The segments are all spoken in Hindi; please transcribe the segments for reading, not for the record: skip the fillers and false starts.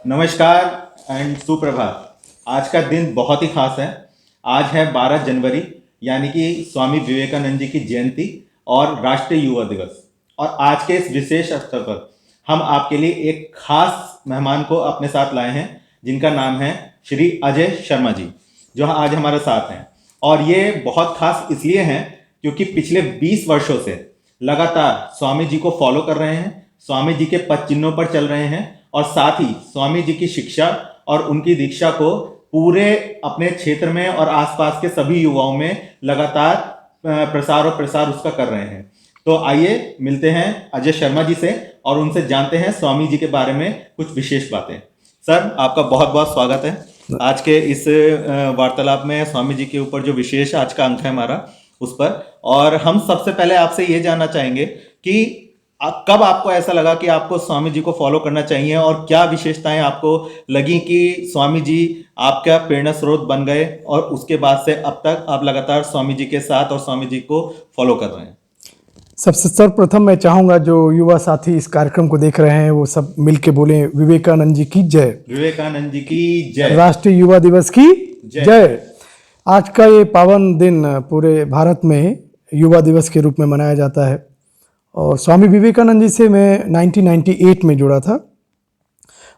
नमस्कार एंड सुप्रभात। आज का दिन बहुत ही खास है। आज है 12 जनवरी, यानी कि स्वामी विवेकानंद जी की जयंती और राष्ट्रीय युवा दिवस। और आज के इस विशेष अवसर पर हम आपके लिए एक खास मेहमान को अपने साथ लाए हैं, जिनका नाम है श्री अजय शर्मा जी, जो आज हमारे साथ हैं। और ये बहुत खास इसलिए हैं क्योंकि पिछले 20 वर्षों से लगातार स्वामी जी को फॉलो कर रहे हैं, स्वामी जी के पद चिन्हों पर चल रहे हैं और साथ ही स्वामी जी की शिक्षा और उनकी दीक्षा को पूरे अपने क्षेत्र में और आसपास के सभी युवाओं में लगातार प्रसार उसका कर रहे हैं। तो आइए मिलते हैं अजय शर्मा जी से और उनसे जानते हैं स्वामी जी के बारे में कुछ विशेष बातें। सर, आपका बहुत बहुत स्वागत है आज के इस वार्तालाप में। स्वामी जी के ऊपर जो विशेष आज का अंक है हमारा, उस पर। और हम सबसे पहले आपसे ये जानना चाहेंगे कि कब आपको ऐसा लगा कि आपको स्वामी जी को फॉलो करना चाहिए और क्या विशेषताएं आपको लगी कि स्वामी जी आपका प्रेरणा स्रोत बन गए और उसके बाद से अब तक आप लगातार स्वामी जी के साथ और स्वामी जी को फॉलो कर रहे हैं। सबसे सर्वप्रथम मैं चाहूँगा जो युवा साथी इस कार्यक्रम को देख रहे हैं वो सब मिलके बोले विवेकानंद जी की जय। विवेकानंद जी की जय। राष्ट्रीय युवा दिवस की जय। आज का ये पावन दिन पूरे भारत में युवा दिवस के रूप में मनाया जाता है। और स्वामी विवेकानंद जी से मैं 1998 में जुड़ा था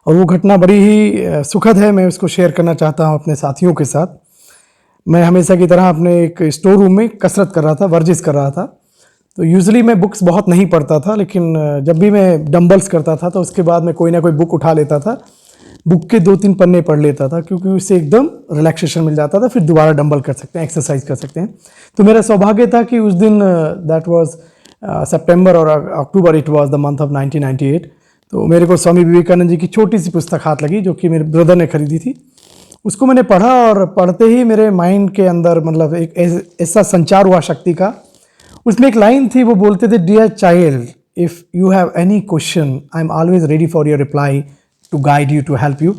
और वो घटना बड़ी ही सुखद है। मैं उसको शेयर करना चाहता हूँ अपने साथियों के साथ। मैं हमेशा की तरह अपने एक स्टोर रूम में कसरत कर रहा था, वर्जिश कर रहा था। तो यूजुअली मैं बुक्स बहुत नहीं पढ़ता था, लेकिन जब भी मैं डंबल्स करता था तो उसके बाद मैं कोई ना कोई बुक उठा लेता था, बुक के 2-3 पन्ने पढ़ लेता था, क्योंकि उससे एकदम रिलैक्सेशन मिल जाता था। फिर दोबारा डंबल कर सकते हैं, एक्सरसाइज कर सकते हैं। तो मेरा सौभाग्य था कि उस दिन दैट वाज सितंबर और अक्टूबर, it was the month of 1998। तो मेरे को स्वामी विवेकानंद जी की छोटी सी पुस्तक हाथ लगी, जो कि मेरे ब्रदर ने खरीदी थी। उसको मैंने पढ़ा और पढ़ते ही मेरे माइंड के अंदर मतलब एक ऐसा संचार हुआ शक्ति का। उसमें एक लाइन थी, वो बोलते थे, dear child, if you have any question I am always ready for your reply to guide you, to help you.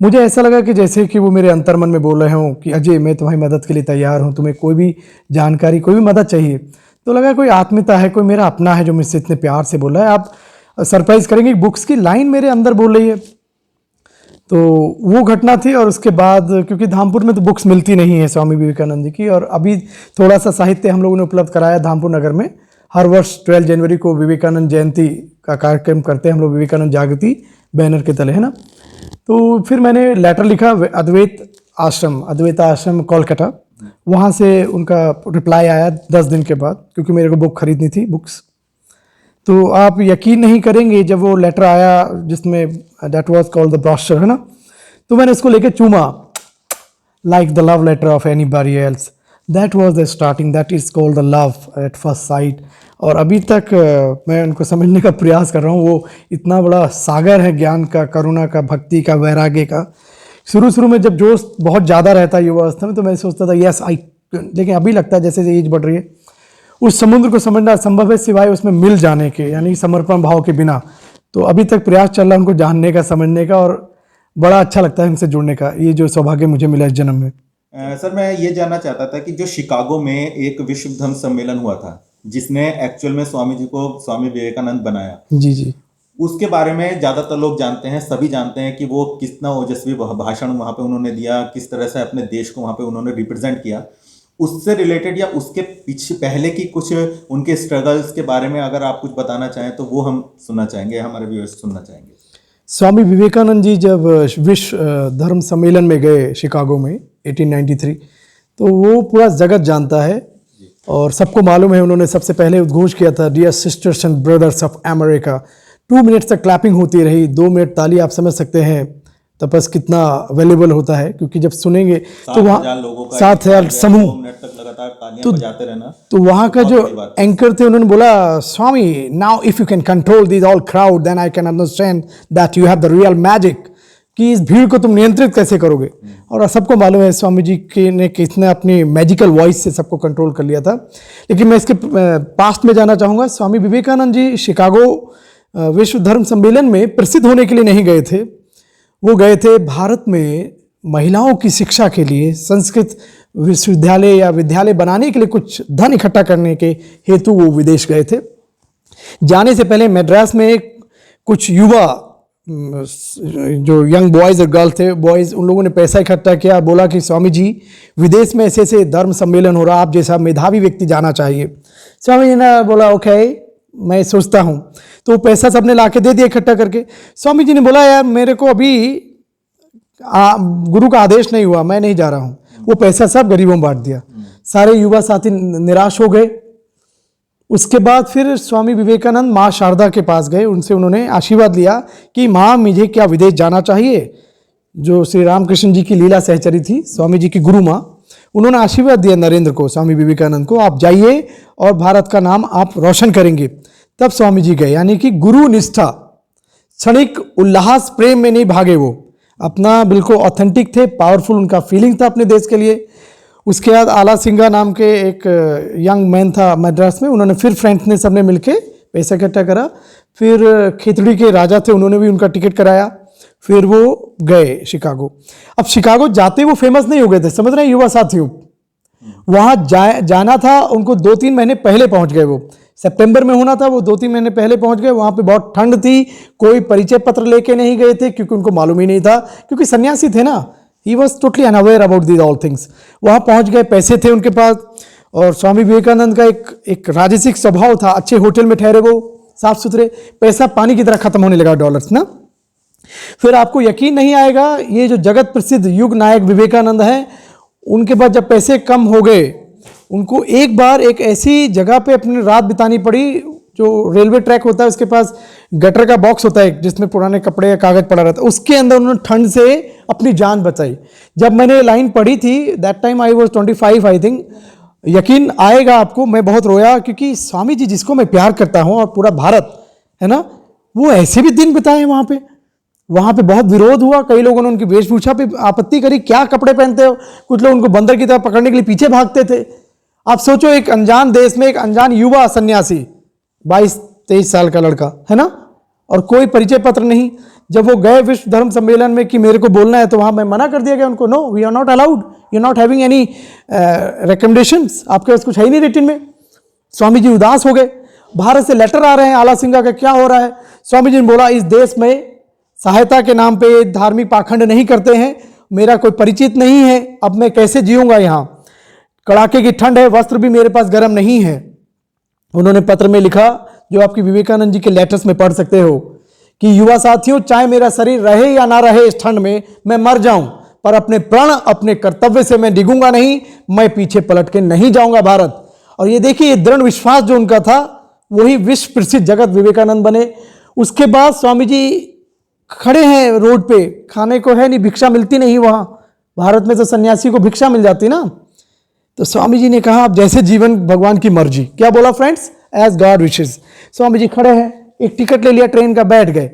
मुझे ऐसा लगा कि जैसे कि वो मेरे अंतर्मन में बोल रहे हों कि अजय, मैं तुम्हारी मदद के लिए तैयार हूँ, तुम्हें कोई भी जानकारी, कोई भी मदद चाहिए। तो लगा कोई आत्मीयता है, कोई मेरा अपना है जो मुझसे इतने प्यार से बोल रहा है। आप सरप्राइज करेंगे, बुक्स की लाइन मेरे अंदर बोल रही है। तो वो घटना थी। और उसके बाद क्योंकि धामपुर में तो बुक्स मिलती नहीं है स्वामी विवेकानंद जी की, और अभी थोड़ा सा साहित्य हम लोगों ने उपलब्ध कराया धामपुर नगर में। हर वर्ष 12 जनवरी को विवेकानंद जयंती का कार्यक्रम करते हैं हम लोग, विवेकानंद जागृति बैनर के तले, है ना। तो फिर मैंने लेटर लिखा अद्वैत आश्रम कोलकाता, वहाँ से उनका रिप्लाई आया 10 दिन के बाद, क्योंकि मेरे को बुक खरीदनी थी, बुक्स। तो आप यकीन नहीं करेंगे, जब वो लेटर आया जिसमें that was called the brochure, है ना, तो मैंने उसको लेके चूमा, like the love letter of anybody else. That was the starting, that is called the love at first sight. और अभी तक मैं उनको समझने का प्रयास कर रहा हूँ। वो इतना बड़ा सागर है ज्ञान का, करुणा का, भक्ति का, वैराग्य का। शुरू में जब जोश बहुत ज़्यादा रहता है युवा अवस्था में, तो मैं सोचता था यस आई, लेकिन अभी लगता है जैसे एज बढ़ रही है, उस समुद्र को समझना असंभव है सिवाय उसमें मिल जाने के, यानी समर्पण भाव के बिना। तो अभी तक प्रयास चल रहा है उनको जानने का, समझने का, और बड़ा अच्छा लगता है उनसे जुड़ने का। ये जो सौभाग्य मुझे मिला इस जन्म में। सर, मैं ये जानना चाहता था कि जो शिकागो में एक विश्व धम्म सम्मेलन हुआ था, जिसने एक्चुअल में स्वामी जी को स्वामी विवेकानंद बनाया, जी, उसके बारे में ज़्यादातर लोग जानते हैं, सभी जानते हैं कि वो कितना ओजस्वी भाषण वहाँ पे उन्होंने दिया, किस तरह से अपने देश को वहाँ पे उन्होंने रिप्रेजेंट किया। उससे रिलेटेड या उसके पीछे पहले की कुछ उनके स्ट्रगल्स के बारे में अगर आप कुछ बताना चाहें तो वो हम सुनना चाहेंगे, हमारे व्यूअर्स सुनना चाहेंगे। स्वामी विवेकानंद जी जब विश्व धर्म सम्मेलन में गए शिकागो में 1893, तो वो पूरा जगत जानता है और सबको मालूम है, उन्होंने सबसे पहले उद्घोष किया था, dear sisters and brothers of America. 2 minute तक क्लैपिंग होती रही, 2 मिनट ताली, आप समझ सकते हैं तपस कितना वैल्यूबल होता है, क्योंकि जब सुनेंगे तो वहाँ 7,000 समूह, 2 मिनट तक लगातार तालियां बजाते रहना। तो वहाँ का जो एंकर थे उन्होंने बोला, Swami now if you can control this all crowd then I can understand that you have the real magic, कि इस भीड़ को तुम नियंत्रित कैसे करोगे। और सबको मालूम है स्वामी जी के ने कितने अपनी मैजिकल वॉइस से सबको कंट्रोल कर लिया था। लेकिन मैं इसके पास्ट में जाना चाहूँगा। स्वामी विवेकानंद जी शिकागो विश्व धर्म सम्मेलन में प्रसिद्ध होने के लिए नहीं गए थे, वो गए थे भारत में महिलाओं की शिक्षा के लिए, संस्कृत विश्वविद्यालय या विद्यालय बनाने के लिए कुछ धन इकट्ठा करने के हेतु वो विदेश गए थे। जाने से पहले मद्रास में कुछ युवा जो यंग बॉयज़ और गर्ल थे, बॉयज़, उन लोगों ने पैसा इकट्ठा किया, बोला कि स्वामी जी विदेश में ऐसे ऐसे धर्म सम्मेलन हो रहा, आप जैसा मेधावी व्यक्ति जाना चाहिए। स्वामी जी ने बोला ओके, मैं सोचता हूँ। तो पैसा सबने ला के दे दिया इकट्ठा करके। स्वामी जी ने बोला यार मेरे को अभी गुरु का आदेश नहीं हुआ, मैं नहीं जा रहा हूँ। वो पैसा सब गरीबों में बांट दिया। सारे युवा साथी निराश हो गए। उसके बाद फिर स्वामी विवेकानंद माँ शारदा के पास गए, उनसे उन्होंने आशीर्वाद लिया कि माँ मुझे क्या विदेश जाना चाहिए, जो श्री रामकृष्ण जी की लीला सहचरी थी, स्वामी जी की गुरु माँ, उन्होंने आशीर्वाद दिया नरेंद्र को, स्वामी विवेकानंद को, आप जाइए और भारत का नाम आप रोशन करेंगे। तब स्वामी जी गए, यानी कि गुरु निष्ठा, क्षणिक उल्लास प्रेम में नहीं भागे, वो अपना बिल्कुल ऑथेंटिक थे, पावरफुल उनका फीलिंग था अपने देश के लिए। उसके बाद आला सिंघा नाम के एक यंग मैन था मद्रास में, उन्होंने फिर फ्रेंड्स ने सबने मिलके पैसा इकट्ठा करा। फिर खेतड़ी के राजा थे, उन्होंने भी उनका टिकट कराया। फिर वो गए शिकागो। अब शिकागो जाते वो फेमस नहीं हो गए थे, समझ रहे हैं युवा साथियों। वहाँ जाना था उनको 2-3 महीने पहले पहुँच गए। वो सितंबर में होना था, वो 2-3 महीने पहले पहुँच गए। वहाँ पे बहुत ठंड थी, कोई परिचय पत्र लेके नहीं गए थे क्योंकि उनको मालूम ही नहीं था, क्योंकि सन्यासी थे ना। He was totally unaware about these all things. वहाँ पहुँच गए, पैसे थे उनके पास, और स्वामी विवेकानंद का एक राजसिक स्वभाव था। अच्छे होटल में ठहरे वो, साफ सुथरे, पैसा पानी की तरह खत्म होने लगा, डॉलर्स ना। फिर आपको यकीन नहीं आएगा, ये जो जगत प्रसिद्ध युग नायक विवेकानंद हैं, उनके पास जब पैसे कम हो गए, उनको एक बार एक ऐसी जगह पे अपनी रात बितानी पड़ी, जो रेलवे ट्रैक होता है उसके पास गटर का बॉक्स होता है जिसमें पुराने कपड़े या कागज पड़ा रहता है, उसके अंदर उन्होंने ठंड से अपनी जान बचाई। जब मैंने लाइन पढ़ी थी, that time I was 25 I think, यकीन आएगा आपको, मैं बहुत रोया, क्योंकि स्वामी जी जिसको मैं प्यार करता हूँ और पूरा भारत है ना, वो ऐसे भी दिन बिताए वहाँ पे। वहाँ पे बहुत विरोध हुआ, कई लोगों ने उनकी वेशभूषा पे आपत्ति करी, क्या कपड़े पहनते हो। कुछ लोग उनको बंदर की तरह पकड़ने के लिए पीछे भागते थे। आप सोचो, एक अनजान देश में एक अनजान युवा सन्यासी, 22-23 साल का लड़का है ना, और कोई परिचय पत्र नहीं। जब वो गए विश्व धर्म सम्मेलन में कि मेरे को बोलना है, तो वहाँ मैं मना कर दिया गया उनको, no we are not allowed, you are not having any recommendations, आपके पास कुछ है ही नहीं रिटन में। स्वामी जी उदास हो गए। भारत से लेटर आ रहे हैं आला सिंघा का, क्या हो रहा है। स्वामी जी ने बोला, इस देश में सहायता के नाम पे धार्मिक पाखंड नहीं करते हैं, मेरा कोई परिचित नहीं है, अब मैं कैसे जीऊंगा यहाँ, कड़ाके की ठंड है, वस्त्र भी मेरे पास गर्म नहीं है। उन्होंने पत्र में लिखा, जो आपकी विवेकानंद जी के लेटर्स में पढ़ सकते हो, कि युवा साथियों, चाहे मेरा शरीर रहे या ना रहे इस ठंड में, मैं मर जाऊं, पर अपने प्रण, अपने कर्तव्य से मैं डिगूंगा नहीं, मैं पीछे पलट के नहीं जाऊंगा भारत। और ये देखिए, ये दृढ़ विश्वास जो उनका था, वही विश्व प्रसिद्ध जगत विवेकानंद बने। उसके बाद स्वामी जी खड़े हैं रोड पे, खाने को है नहीं, भिक्षा मिलती नहीं वहाँ, भारत में तो सन्यासी को भिक्षा मिल जाती ना। तो स्वामी जी ने कहा, अब जैसे जीवन भगवान की मर्जी। क्या बोला friends, as God wishes. Swami ji खड़े हैं, एक टिकट ले लिया ट्रेन का, बैठ गए।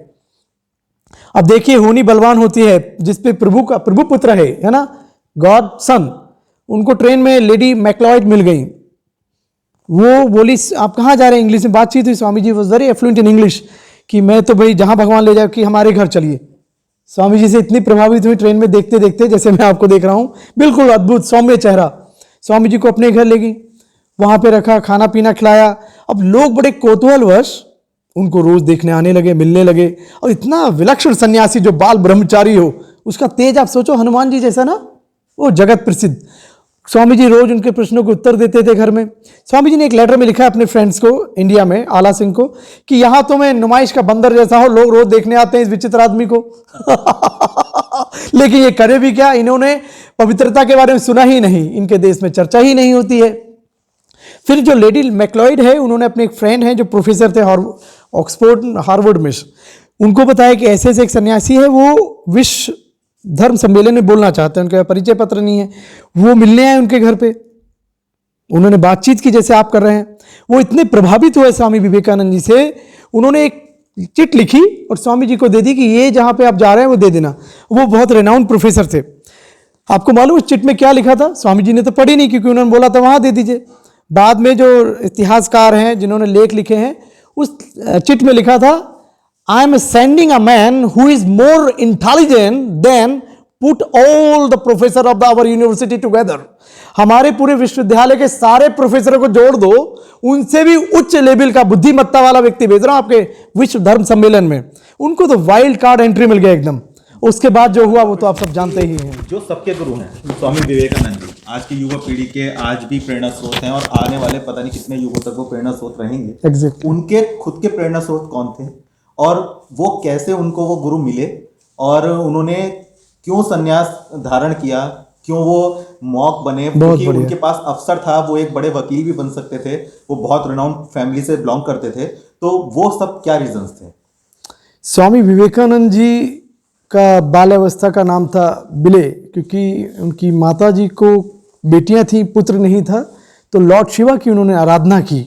अब देखिए, होनी बलवान होती है, जिसपे प्रभु पुत्र है ना, गॉड सन। उनको ट्रेन में लेडी मैक्लॉयड मिल गई। वो बोली, आप कहाँ जा रहे हैं, इंग्लिश में बातचीत हुई। Swami ji was very affluent in English, कि मैं तो भाई जहाँ भगवान ले जाए, कि हमारे घर चलिए। स्वामी जी से इतनी प्रभावित हुई ट्रेन में देखते देखते, जैसे मैं आपको देख रहा हूँ, बिल्कुल अद्भुत सौम्य चेहरा। स्वामी जी को अपने घर ले गई, वहाँ पे रखा, खाना पीना खिलाया। अब लोग बड़े कौतूहलवश उनको रोज देखने आने लगे, मिलने लगे। और इतना विलक्षण सन्यासी जो बाल ब्रह्मचारी हो, उसका तेज आप सोचो, हनुमान जी जैसा ना, वो जगत प्रसिद्ध। स्वामी जी रोज उनके प्रश्नों को उत्तर देते थे घर में। स्वामी जी ने एक लेटर में लिखा अपने फ्रेंड्स को इंडिया में, आला सिंह को, कि यहाँ तो मैं नुमाइश का बंदर जैसा हो, लोग रोज देखने आते हैं इस विचित्र आदमी को। लेकिन ये करे भी क्या, इन्होंने पवित्रता के बारे में सुना ही नहीं, इनके देश में चर्चा ही नहीं होती है। फिर जो लेडी मैक्लॉयड है, उन्होंने अपने एक फ्रेंड हैं जो प्रोफेसर थे ऑक्सफोर्ड हार्वर्ड में, उनको बताया कि ऐसे ऐसे एक सन्यासी है, वो विश्व धर्म सम्मेलन में बोलना चाहते हैं, उनके परिचय पत्र नहीं है। वो मिलने आए उनके घर पे, उन्होंने बातचीत की जैसे आप कर रहे हैं। वो इतने प्रभावित हुए स्वामी विवेकानंद जी से, उन्होंने एक चिट लिखी और स्वामी जी को दे दी कि ये जहाँ पे आप जा रहे हैं वो दे देना। वो बहुत रेनाउंड प्रोफेसर थे। आपको मालूम उस चिट में क्या लिखा था? स्वामी जी ने तो पढ़ी नहीं, क्योंकि उन्होंने बोला था वहाँ दे दीजिए। बाद में जो इतिहासकार हैं जिन्होंने लेख लिखे हैं, उस चिट में लिखा था, I am sending a man who is more intelligent than put all the professor of our university together. हमारे पूरे विश्वविद्यालय के सारे प्रोफेसरों को जोड़ दो, उनसे भी उच्च लेवल का बुद्धिमत्ता वाला व्यक्ति भेज रहा हूं आपके विश्व धर्म सम्मेलन में। उनको तो वाइल्ड कार्ड एंट्री मिल गया एकदम। उसके बाद जो हुआ वो तो आप सब जानते ही हैं। जो सबके गुरु हैं स्वामी विवेकानंद जी, आज की युवा पीढ़ी के आज भी प्रेरणा स्रोत हैं, और आने वाले पता नहीं कितने युगों तक वो प्रेरणा स्रोत रहेंगे। Exactly. उनके खुद के प्रेरणा स्रोत कौन थे, और वो कैसे उनको वो गुरु मिले, और उन्होंने क्यों संन्यास धारण किया, क्यों वो मॉक बने? क्योंकि उनके पास अवसर था, वो एक बड़े वकील भी बन सकते थे, वो बहुत रिनाउंड फैमिली से बिलोंग करते थे, तो वो सब क्या रीजंस थे? स्वामी विवेकानंद जी का बाल्यावस्था का नाम था बिले, क्योंकि उनकी माता जी को बेटियां थी, पुत्र नहीं था, तो लॉर्ड शिवा की उन्होंने आराधना की,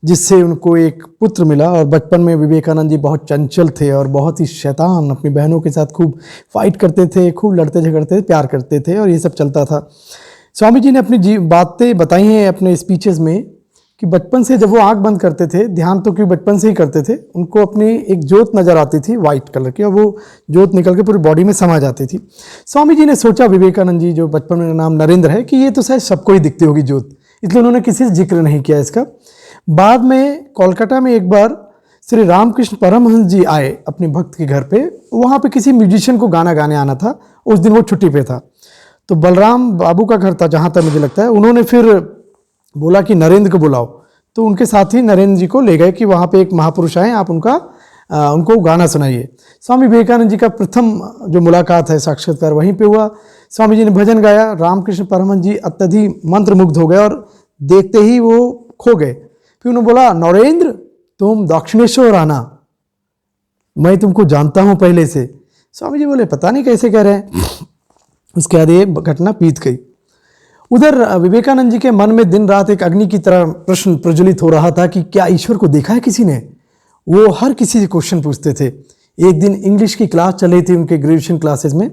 जिससे उनको एक पुत्र मिला। और बचपन में विवेकानंद जी बहुत चंचल थे और बहुत ही शैतान, अपनी बहनों के साथ खूब फाइट करते थे, खूब लड़ते झगड़ते थे, प्यार करते थे, और ये सब चलता था। स्वामी जी ने अपनी बातें बताई हैं अपने स्पीचेस में कि बचपन से जब वो आंख बंद करते थे, ध्यान तो क्यों बचपन से ही करते थे, उनको अपनी एक जोत नज़र आती थी वाइट कलर की, और वो जोत निकल के पूरी बॉडी में समा जाती थी। स्वामी जी ने सोचा, विवेकानंद जी जो बचपन में नाम नरेंद्र है, कि ये तो शायद सबको ही दिखती होगी जोत, इसलिए उन्होंने किसी से जिक्र नहीं किया इसका। बाद में कोलकाता में एक बार श्री रामकृष्ण परमहंस जी आए अपने भक्त के घर पे, वहाँ पे किसी म्यूजिशियन को गाना गाने आना था, उस दिन वो छुट्टी पे था, तो बलराम बाबू का घर था जहाँ तक मुझे लगता है। उन्होंने फिर बोला कि नरेंद्र को बुलाओ, तो उनके साथी नरेंद्र जी को ले गए कि वहाँ पे एक महापुरुष आए, आप उनको गाना सुनाइए। स्वामी विवेकानंद जी का प्रथम जो मुलाकात है, साक्षात्कार वहीं पे हुआ। स्वामी जी ने भजन गाया, रामकृष्ण परमहंस जी अत्यधिक मंत्रमुग्ध हो गए और देखते ही वो खो गए। फिर उन्होंने बोला, नरेंद्र तुम दक्षिणेश्वर आना, मैं तुमको जानता हूँ पहले से। स्वामी जी बोले, पता नहीं कैसे कह रहे हैं। उसके बाद ये घटना बीत गई। उधर विवेकानंद जी के मन में दिन रात एक अग्नि की तरह प्रश्न प्रज्वलित हो रहा था कि क्या ईश्वर को देखा है किसी ने। वो हर किसी से क्वेश्चन पूछते थे। एक दिन इंग्लिश की क्लास चल रही थी उनके ग्रेजुएशन क्लासेस में।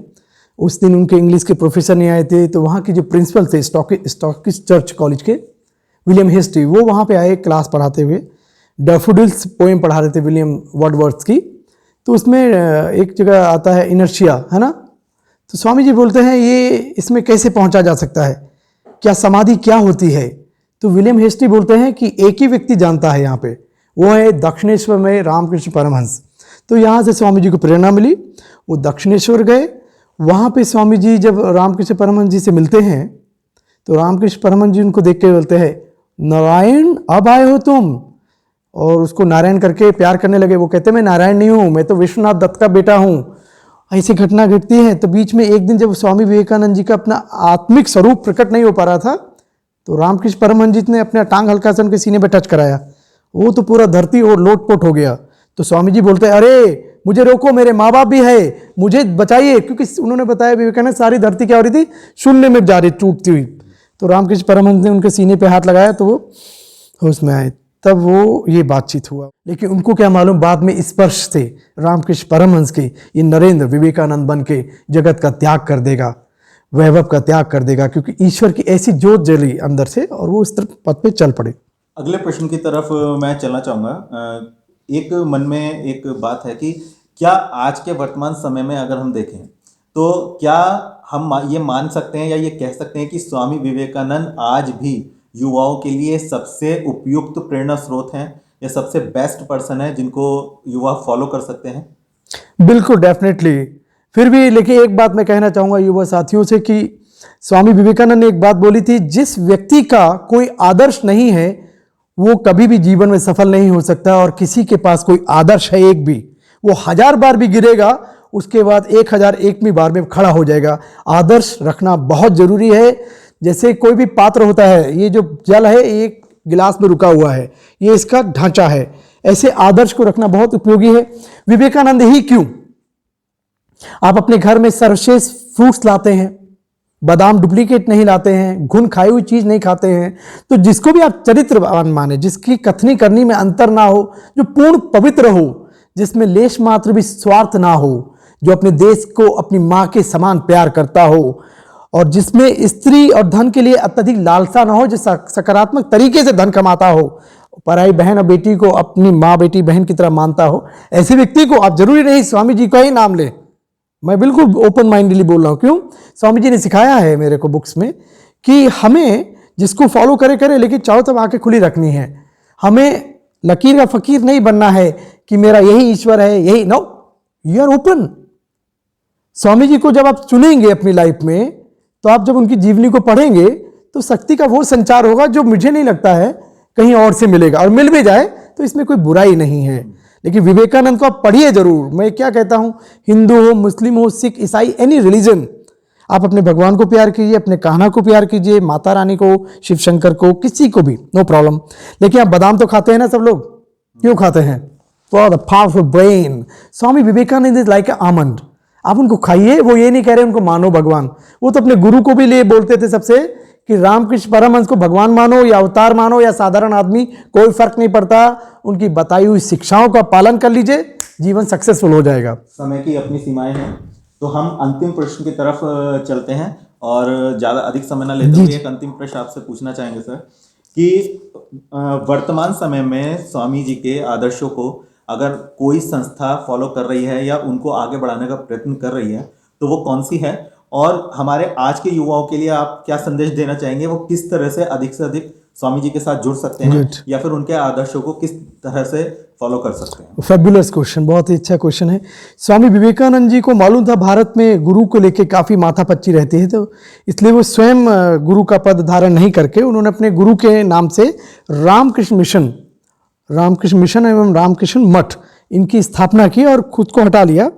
उस दिन उनके इंग्लिश के प्रोफेसर नहीं आए थे, तो वहाँ के जो प्रिंसिपल थे स्टॉकिस चर्च कॉलेज के, विलियम हिस्ट्री, वो वहाँ पे आए क्लास पढ़ाते हुए। डैफोडिल्स पोएम पढ़ा रहे थे विलियम वर्ड्सवर्थ की। तो उसमें एक जगह आता है इनर्शिया, है ना। तो स्वामी जी बोलते हैं, ये इसमें कैसे पहुँचा जा सकता है, क्या समाधि क्या होती है। तो विलियम हिस्ट्री बोलते हैं कि एक ही व्यक्ति जानता है यहाँ पे, वो है दक्षिणेश्वर में रामकृष्ण परमहंस। तो यहाँ से स्वामी जी को प्रेरणा मिली, वो दक्षिणेश्वर गए। वहाँ पे स्वामी जी जब रामकृष्ण परमहंस जी से मिलते हैं, तो रामकृष्ण परमहंस जी उनको देख के बोलते हैं, नारायण अब आए हो तुम, और उसको नारायण करके प्यार करने लगे। वो कहते, मैं नारायण नहीं हूँ, मैं तो विश्वनाथ दत्त का बेटा हूँ। ऐसी घटना घटती है। तो बीच में एक दिन जब स्वामी विवेकानंद जी का अपना आत्मिक स्वरूप प्रकट नहीं हो पा रहा था, तो रामकृष्ण परमहंस जी ने अपना टांग हल्का से उनके सीने पे टच कराया। वो तो पूरा धरती और लोटपोट हो गया। तो स्वामी जी बोलते हैं, अरे मुझे रोको, मेरे माँ बाप भी है, मुझे बचाइए। क्योंकि उन्होंने बताया विवेकानंद सारी धरती क्या हो रही थी, शून्य में जा रही, टूटती हुई। तो रामकृष्ण परमहंस ने उनके सीने पे हाथ लगाया, तो वो होश में आए। तब वो ये बातचीत हुआ। लेकिन उनको क्या मालूम, बाद में स्पर्श से रामकृष्ण परमहंस के ये नरेंद्र विवेकानंद बन के जगत का त्याग कर देगा, वैभव का त्याग कर देगा, क्योंकि ईश्वर की ऐसी जोत जली अंदर से, और वो उस तरफ पथ पे चल पड़े। अगले प्रश्न की तरफ मैं चलना चाहूँगा। एक मन में एक बात है कि क्या आज के वर्तमान समय में अगर हम देखें, तो क्या हम ये मान सकते हैं या ये कह सकते हैं कि स्वामी विवेकानंद आज भी युवाओं के लिए सबसे उपयुक्त प्रेरणा स्रोत हैं, या सबसे बेस्ट पर्सन है जिनको युवा फॉलो कर सकते हैं? बिल्कुल, डेफिनेटली। फिर भी लेकिन एक बात मैं कहना चाहूँगा युवा साथियों से कि स्वामी विवेकानंद ने एक बात बोली थी, जिस व्यक्ति का कोई आदर्श नहीं है वो कभी भी जीवन में सफल नहीं हो सकता, और किसी के पास कोई आदर्श है एक भी, वो 1000 बार भी गिरेगा उसके बाद 1001वीं बार में खड़ा हो जाएगा। आदर्श रखना बहुत जरूरी है। जैसे कोई भी पात्र होता है, ये जो जल है एक गिलास में रुका हुआ है, ये इसका ढांचा है, ऐसे आदर्श को रखना बहुत उपयोगी है। विवेकानंद ही क्यों, आप अपने घर में सर्वश्रेष्ठ फ्रूट्स लाते हैं, बादाम डुप्लीकेट नहीं लाते हैं, घुन खाई हुई चीज नहीं खाते हैं, तो जिसको भी आप चरित्रवान माने, जिसकी कथनी करनी में अंतर ना हो, जो पूर्ण पवित्र हो, जिसमें लेश मात्र भी स्वार्थ ना हो, जो अपने देश को अपनी मां के समान प्यार करता हो, और जिसमें स्त्री और धन के लिए अत्यधिक लालसा ना हो, जो सकारात्मक तरीके से धन कमाता हो, पराई बहन और बेटी को अपनी माँ बेटी बहन की तरह मानता हो, ऐसे व्यक्ति को आप जरूरी नहीं स्वामी जी का ही नाम लें। मैं बिल्कुल ओपन माइंडली बोल रहा हूँ। क्यों? स्वामी जी ने सिखाया है मेरे को बुक्स में कि हमें जिसको फॉलो करे लेकिन चारों तरफ आंखें खुली रखनी है। हमें लकीर का फकीर नहीं बनना है कि मेरा यही ईश्वर है, यही। No, you are open. Swami ji को जब आप चुनेंगे अपनी लाइफ में, तो आप जब उनकी जीवनी को पढ़ेंगे तो शक्ति का वो संचार होगा जो मुझे नहीं लगता है कहीं और से मिलेगा, और मिल भी जाए तो इसमें कोई बुराई नहीं है। लेकिन विवेकानंद को आप पढ़िए जरूर। मैं क्या कहता हूं, हिंदू हो, मुस्लिम हो, सिख, ईसाई, एनी रिलीजन, आप अपने भगवान को प्यार कीजिए, अपने कान्हा को प्यार कीजिए, माता रानी को, शिव शंकर को, किसी को भी, नो प्रॉब्लम। लेकिन आप बादाम तो खाते हैं ना सब लोग, क्यों खाते हैं? For the powerful brain. Swami Vivekananda is like a almond, आप उनको खाइए। वो ये नहीं कह रहे उनको मानो भगवान, वो तो अपने गुरु को भी ले बोलते थे सबसे कि रामकृष्ण परमहंस को भगवान मानो या अवतार मानो या साधारण आदमी, कोई फर्क नहीं पड़ता, उनकी बताई हुई शिक्षाओं का पालन कर लीजिए, जीवन सक्सेसफुल हो जाएगा। समय की अपनी सीमाएं हैं, तो हम अंतिम प्रश्न की तरफ चलते हैं और ज़्यादा अधिक समय ना लेते हुए एक अंतिम प्रश्न आपसे पूछना चाहेंगे सर कि वर्तमान समय में स्वामी जी के आदर्शों को अगर कोई संस्था फॉलो कर रही है या उनको आगे बढ़ाने का प्रयत्न कर रही है तो वो कौन सी है, और हमारे आज के युवाओं के लिए आप क्या संदेश देना चाहेंगे? वो किस तरह से अधिक स्वामी जी के साथ जुड़ सकते हैं या फिर उनके आदर्शों को किस तरह से फॉलो कर सकते हैं? फैबुलस क्वेश्चन, बहुत ही अच्छा क्वेश्चन है। स्वामी विवेकानंद जी को मालूम था भारत में गुरु को लेके काफ़ी माथापच्ची रहती है, तो इसलिए वो स्वयं गुरु का पद धारण नहीं करके उन्होंने अपने गुरु के नाम से रामकृष्ण मिशन एवं रामकृष्ण मठ, इनकी स्थापना की और खुद को हटा लिया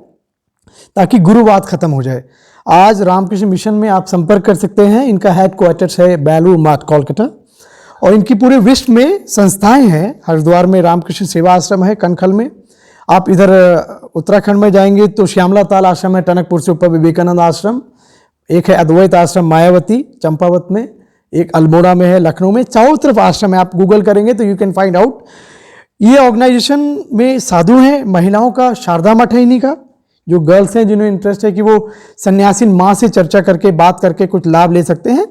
ताकि गुरुवाद खत्म हो जाए। आज रामकृष्ण मिशन में आप संपर्क कर सकते हैं। इनका हेड क्वार्टर्स है बेलूर मठ, कोलकाता, और इनकी पूरे विश्व में संस्थाएं हैं। हरिद्वार में रामकृष्ण सेवा आश्रम है, कनखल में। आप इधर उत्तराखंड में जाएंगे तो श्यामला ताल आश्रम है, टनकपुर से ऊपर विवेकानंद आश्रम। एक है अद्वैत आश्रम मायावती चंपावत में, एक अल्मोड़ा में है लखनऊ में। चारों तरफ आश्रम है, आप गूगल करेंगे तो यू कैन फाइंड आउट। ये ऑर्गेनाइजेशन में साधु हैं, महिलाओं का शारदा मठ है इन्हीं का। जो गर्ल्स हैं जिन्हें इंटरेस्ट है कि वो सन्यासी माँ से चर्चा करके बात करके कुछ लाभ ले सकते हैं,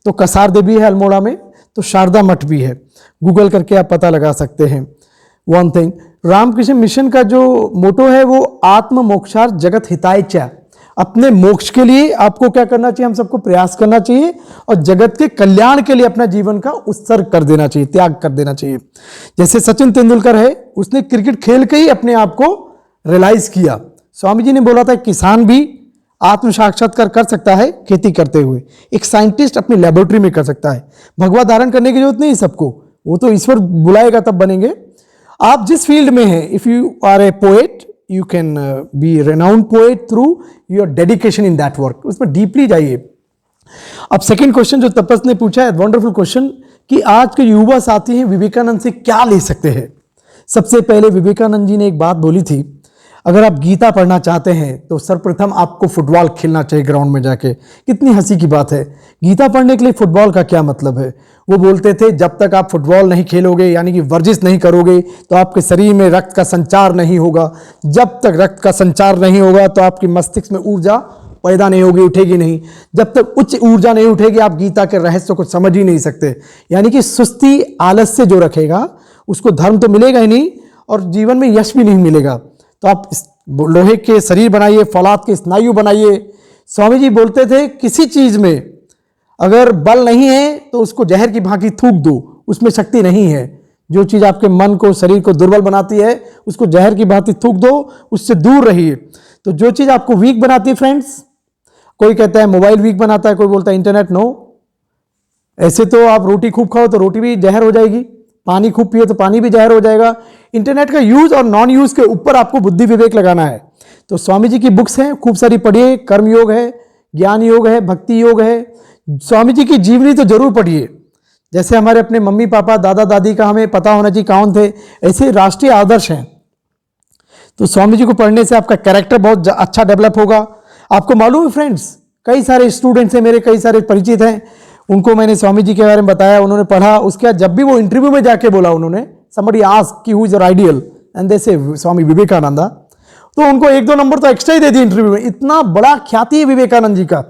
तो कसार देवी है अल्मोड़ा में, तो शारदा मठ भी है, गूगल करके आप पता लगा सकते हैं। वन थिंग, रामकृष्ण मिशन का जो मोटो है वो आत्म मोक्षार्थ जगत हिताय च। अपने मोक्ष के लिए आपको क्या करना चाहिए? हम सबको प्रयास करना चाहिए और जगत के कल्याण के लिए अपना जीवन का उत्सर्ग कर देना चाहिए, त्याग कर देना चाहिए। जैसे सचिन तेंदुलकर है, उसने क्रिकेट खेल के ही अपने आप को रियलाइज किया। स्वामी जी ने बोला था किसान भी आत्म साक्षात्कार कर सकता है खेती करते हुए, एक साइंटिस्ट अपनी लेबोरेटरी में कर सकता है। भगवा धारण करने की जरूरत नहीं सबको, वो तो ईश्वर बुलाएगा तब बनेंगे। आप जिस फील्ड में हैं, if you are a poet, you can be renowned poet through your dedication in that work, उसमें डीपली जाइए। अब सेकंड क्वेश्चन जो तपस ने पूछा है, वंडरफुल क्वेश्चन, कि आज के युवा साथी हैं विवेकानंद से क्या ले सकते हैं। सबसे पहले विवेकानंद जी ने एक बात बोली थी, अगर आप गीता पढ़ना चाहते हैं तो सर्वप्रथम आपको फुटबॉल खेलना चाहिए ग्राउंड में जाके। कितनी हंसी की बात है, गीता पढ़ने के लिए फुटबॉल का क्या मतलब है? वो बोलते थे जब तक आप फुटबॉल नहीं खेलोगे, यानी कि वर्जिश नहीं करोगे, तो आपके शरीर में रक्त का संचार नहीं होगा। जब तक रक्त का संचार नहीं होगा तो आपकी मस्तिष्क में ऊर्जा पैदा नहीं होगी, उठेगी नहीं। जब तक उच्च ऊर्जा नहीं उठेगी आप गीता के रहस्य को समझ ही नहीं सकते। यानी कि सुस्ती, आलस्य जो रखेगा उसको धर्म तो मिलेगा ही नहीं और जीवन में यश भी नहीं मिलेगा। तो आप लोहे के शरीर बनाइए, फौलाद के स्नायु बनाइए। स्वामी जी बोलते थे किसी चीज में अगर बल नहीं है तो उसको जहर की भांति थूक दो, उसमें शक्ति नहीं है। जो चीज आपके मन को, शरीर को दुर्बल बनाती है उसको जहर की भांति थूक दो, उससे दूर रहिए। तो जो चीज आपको वीक बनाती है फ्रेंड्स, कोई कहता है मोबाइल वीक बनाता है, कोई बोलता है इंटरनेट। नो, ऐसे तो आप रोटी खूब खाओ तो रोटी भी जहर हो जाएगी, पानी खूब पिए तो पानी भी जहर हो जाएगा। इंटरनेट का यूज और नॉन यूज के ऊपर आपको बुद्धि विवेक लगाना है। तो स्वामी जी की बुक्स हैं, खूब सारी पढ़िए। कर्म योग है, ज्ञान योग है, भक्ति योग है। स्वामी जी की जीवनी तो जरूर पढ़िए। जैसे हमारे अपने मम्मी पापा दादा दादी का हमें पता होना चाहिए कौन थे, ऐसे राष्ट्रीय आदर्श हैं। तो स्वामी जी को पढ़ने से आपका कैरेक्टर बहुत अच्छा डेवलप होगा। आपको मालूम है फ्रेंड्स, कई सारे स्टूडेंट्स हैं मेरे, कई सारे परिचित हैं, उनको मैंने स्वामी जी के बारे में बताया, उन्होंने पढ़ा। उसके बाद जब भी वो इंटरव्यू में जाके बोला, उन्होंने somebody asked कि who is your ideal and they से स्वामी विवेकानंदा, तो उनको 1-2 नंबर तो एक्स्ट्रा ही दे दिए इंटरव्यू में। इतना बड़ा ख्याति है विवेकानंद जी का,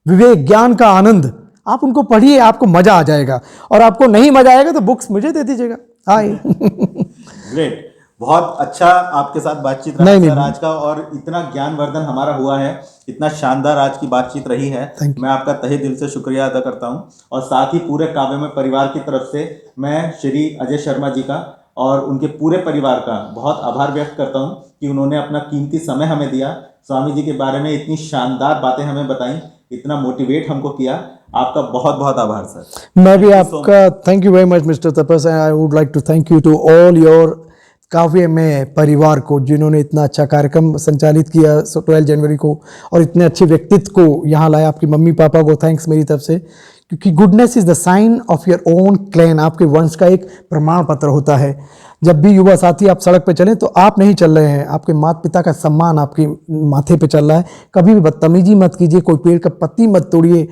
विवेक ज्ञान का आनंद। आप उनको पढ़िए, आपको मजा आ जाएगा। और आपको नहीं मजा आएगा तो बुक्स मुझे दे दीजिएगा। हाय ग्रेट, बहुत अच्छा आपके साथ बातचीत रहा सर आज का, और इतना ज्ञानवर्धन हमारा हुआ है, इतना शानदार आज की बातचीत रही है। मैं आपका तहे दिल से शुक्रिया अदा करता हूं, और साथ ही पूरे काव्यमय परिवार की तरफ से मैं श्री अजय शर्मा जी का और उनके पूरे परिवार का बहुत आभार व्यक्त करता हूं कि उन्होंने अपना कीमती समय हमें दिया, स्वामी जी के बारे में इतनी शानदार बातें हमें बताई, इतना मोटिवेट हमको किया। आपका बहुत बहुत आभार सर। मैं भी आपका thank you very much mister Tapas. I would like to thank you to all your काव्य में परिवार को, जिन्होंने इतना अच्छा कार्यक्रम संचालित किया 12 जनवरी को, और इतने अच्छे व्यक्तित्व को यहाँ लाया। आपके मम्मी पापा को थैंक्स मेरी तरफ से, क्योंकि goodness is the sign of your own clan. आपके वंश का एक प्रमाण पत्र होता है। जब भी युवा साथी आप सड़क पे चलें तो आप नहीं चल रहे हैं, आपके माता पिता का सम्मान आपके माथे पे चल रहा है। कभी भी बदतमीजी मत कीजिए, कोई पेड़ का पत्ती मत तोड़िए।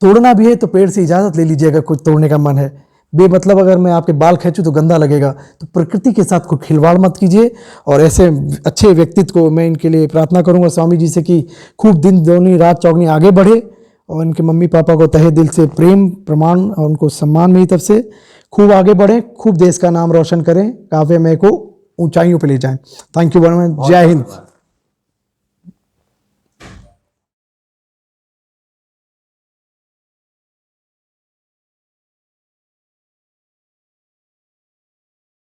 तोड़ना भी है तो पेड़ से इजाज़त ले लीजिए अगर कुछ तोड़ने का मन है। बेमतलब अगर मैं आपके बाल खींचूं तो गंदा लगेगा। तो प्रकृति के साथ कोई खिलवाड़ मत कीजिए। और ऐसे अच्छे व्यक्तित्व को मैं इनके लिए प्रार्थना करूंगा स्वामी जी से कि खूब दिन दूनी रात चौगनी आगे बढ़े, और इनके मम्मी पापा को तहे दिल से प्रेम प्रमाण और उनको सम्मान मेरी तरफ से, खूब आगे बढ़ें, खूब देश का नाम रोशन करें, काव्यमय को ऊंचाइयों पर ले जाएं। Thank you very much. जय हिंद।